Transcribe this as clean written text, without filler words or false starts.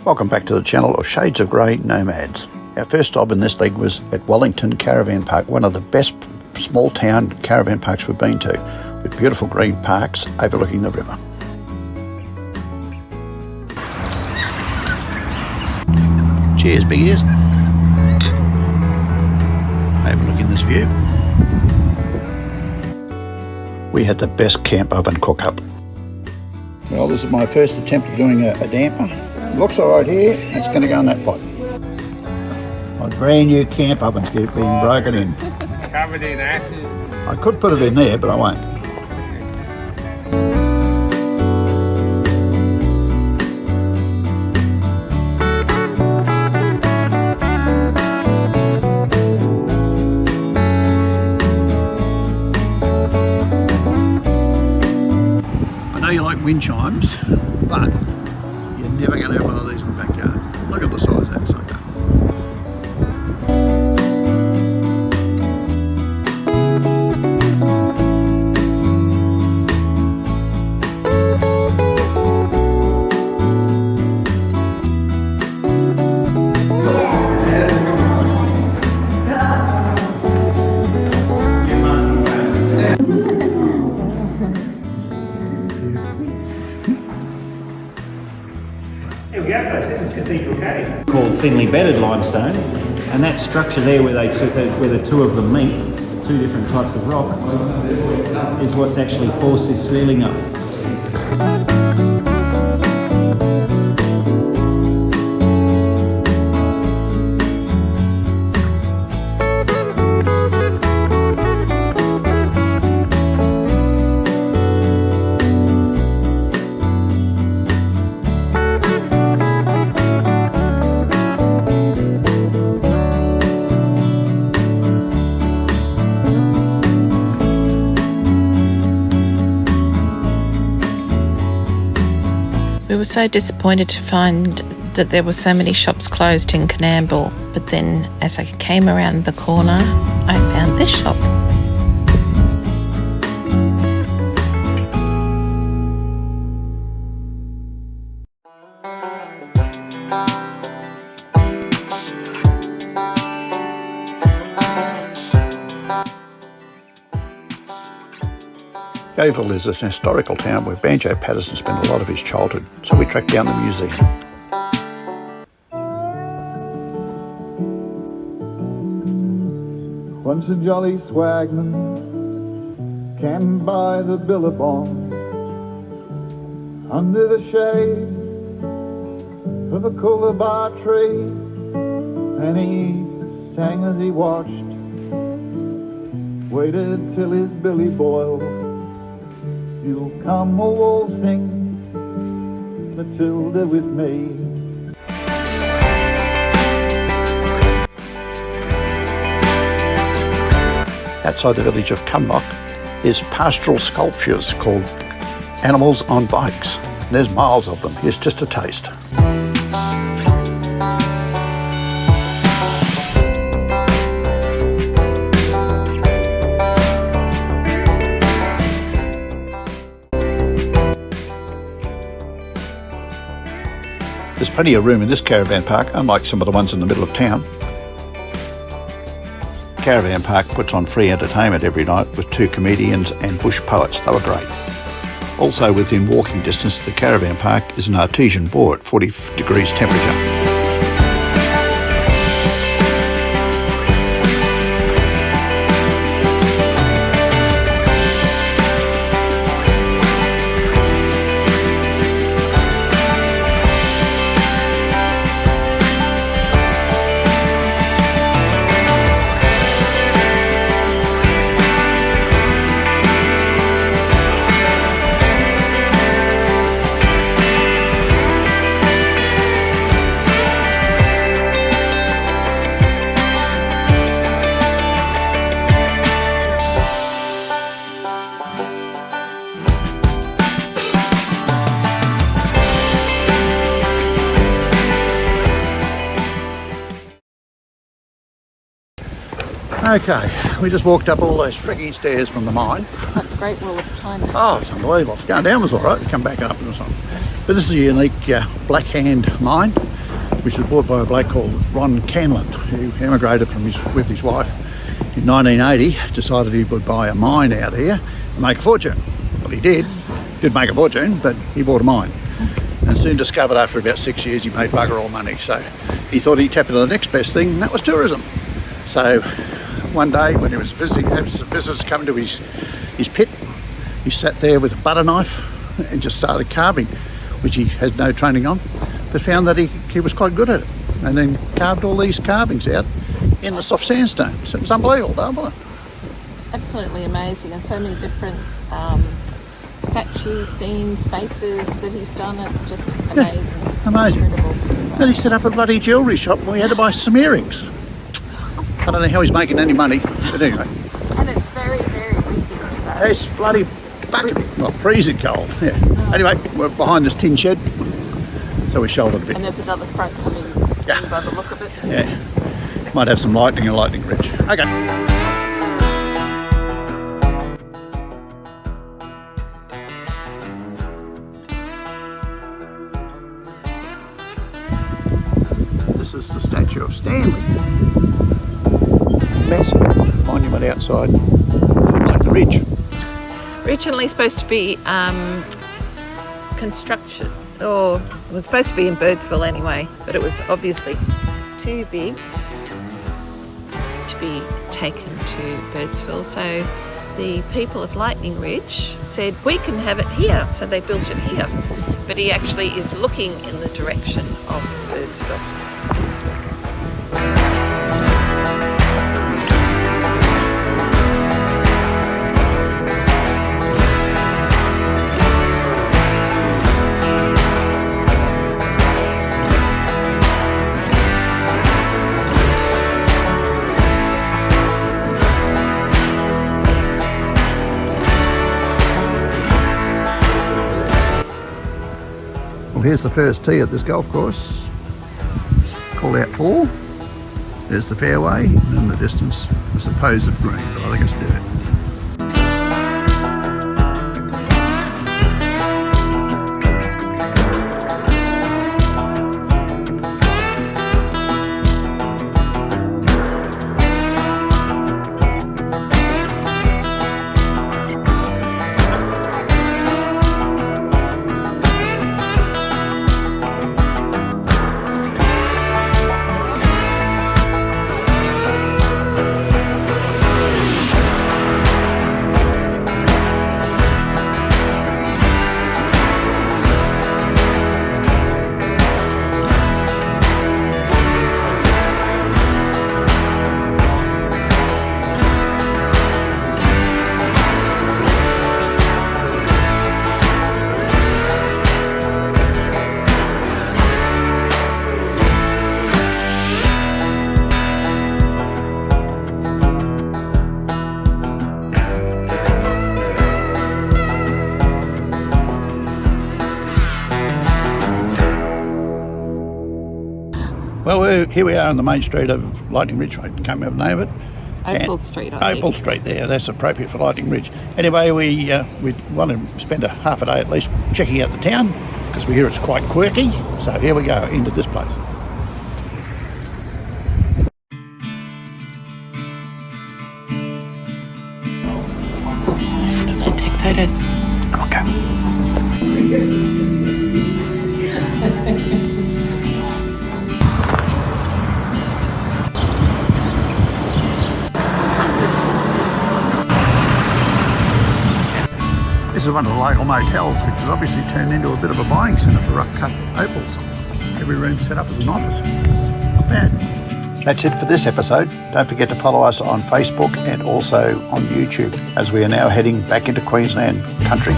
Welcome back to the channel of Shades of Grey Nomads. Our first stop in this leg was at Wellington Caravan Park, one of the best small town caravan parks we've been to, with beautiful green parks overlooking the river. Cheers, big ears. Overlooking this view. We had the best camp oven cook-up. Well, this is my first attempt at doing a damper. Looks all right here. It's going to go in that pot. My brand new camp oven's being broken in. Covered in ashes. I could put it in there, but I won't. I know you like wind chimes, but you're never going to have one of these in the backyard. Look at the size of that sucker. Here we go, folks. This is Cathedral Cave, called thinly bedded limestone, and that structure there where the two of them meet, two different types of rock, is what's actually forced this ceiling up. We were so disappointed to find that there were so many shops closed in Coonamble, but then as I came around the corner, I found this shop. Yeoval is an historical town where Banjo Patterson spent a lot of his childhood, so we tracked down the museum. Once a jolly swagman camped by the billabong, under the shade of a coolabah tree, and he sang as he watched, waited till his billy boiled. You'll come a-waltzing, Matilda, with me. Outside the village of Cumnock is pastoral sculptures called Animals on Bikes. There's miles of them. Here's just a taste. There's plenty of room in this caravan park, unlike some of the ones in the middle of town. Caravan Park puts on free entertainment every night with 2 comedians and bush poets. They were great. Also within walking distance of the caravan park is an artesian bore at 40 degrees temperature. Okay, we just walked up all those freaking stairs from the mine. Like the Great Wall of China. Oh, it's unbelievable. Going down was all right, we come back up and something. But this is a unique Black Hand mine. which was bought by a bloke called Ron Canlon, who emigrated with his wife in 1980, decided he would buy a mine out here and make a fortune. Well, he did make a fortune, but he bought a mine. And soon discovered after about 6 years he made bugger all money. So he thought he'd tap into the next best thing, and that was tourism. So one day when he was visiting, had some visitors come to his pit, he sat there with a butter knife and just started carving, which he had no training on, but found that he was quite good at it. And then carved all these carvings out in the soft sandstone. So it was unbelievable, wasn't it? Absolutely amazing, and so many different statues, scenes, faces that he's done. It's just amazing. Yeah, amazing. Incredible. Then he set up a bloody jewellery shop and we had to buy some earrings. I don't know how he's making any money, but anyway. And it's very, very windy today. It's bloody freezing cold. Yeah. Anyway, we're behind this tin shed, so we shouldered a bit. And there's another front coming in by the look of it. Yeah. Might have some lightning and lightning ridge. Okay. This is the statue of Stanley. Massive monument outside Lightning Ridge. Originally supposed to be construction, or it was supposed to be in Birdsville anyway, but it was obviously too big to be taken to Birdsville. So the people of Lightning Ridge said, we can have it here. So they built it here. But he actually is looking in the direction of Birdsville. Well, here's the first tee at this golf course. Called out 4. There's the fairway, and in the distance there's a pose of green, but I think it's dirt. Well, here we are on the main street of Lightning Ridge. I can't remember the name of it. Opal Street, I think. Opal Street, there. That's appropriate for Lightning Ridge. Anyway, we want to spend a half a day at least checking out the town because we hear it's quite quirky. So here we go into this place. Take photos. Okay. This is one of the local motels, which has obviously turned into a bit of a buying centre for rough cut opals. Every room set up as an office. Not bad. That's it for this episode. Don't forget to follow us on Facebook and also on YouTube, as we are now heading back into Queensland country.